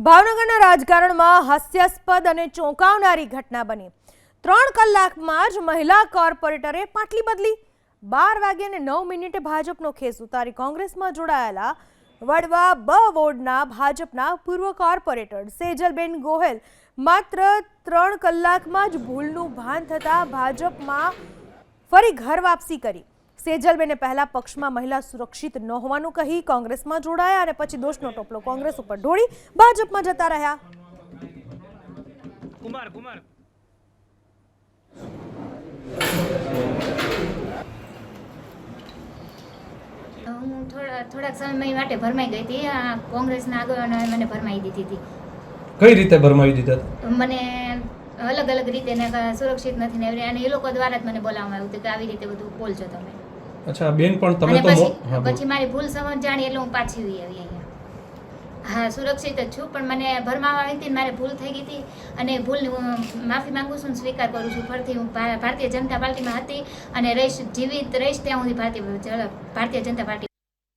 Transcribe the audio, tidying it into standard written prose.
ભાવનગરના રાજકારણમાં હાસ્યાસ્પદ અને ચોંકાવનારી ઘટના બની। 3 કલાકમાં જ મહિલા કોર્પોરેટરે પાટલી બદલી। 12:09 ભાજપનો ખેસ ઉતારી કોંગ્રેસમાં જોડાયેલા વડવા બ વોર્ડના ભાજપના પૂર્વ કોર્પોરેટર સેજલબેન ગોહેલ માત્ર 3 કલાકમાં જ ભૂલનું ભાન થતા ભાજપમાં ફરી ઘર વાપસી કરી। સેજલબેને પહેલા પક્ષમાં મહિલા સુરક્ષિત ન હોવાનું કહી કોંગ્રેસમાં જોડાયા અને પછી દોષનો ટોપલો કોંગ્રેસ ઉપર ઢોળી ભાજપમાં જતા રહ્યા। હું થોડાક સમય માટે ભરમાઈ ગઈ હતી। કોંગ્રેસના આગેવાનોએ મને ભરમાઈ દીધી હતી। કઈ રીતે ભરમાવી દીધા? મને અલગ અલગ રીતે ને સુરક્ષિત નથી ને અને એ લોકો દ્વારા જ મને બોલાવવામાં આવ્યું હતું કે આવી રીતે બધું બોલજો તમે। અચ્છા બેન, પણ તમે તો પછી મારી ભૂલ સમજ જાણી એટલે હું પાછી આવી અહીંયા। હા, સુરક્ષિત જ છું, પણ મને ભરમાવા આવી હતી, મારે ભૂલ થઈ ગઈ હતી અને ભૂલની હું માફી માંગુ છું, સ્વીકાર કરું છું। ફરીથી હું ભારતીય જનતા પાર્ટીમાં હતી અને જીવિત રહીશ ત્યાં સુધી ભારતીય જનતા પાર્ટી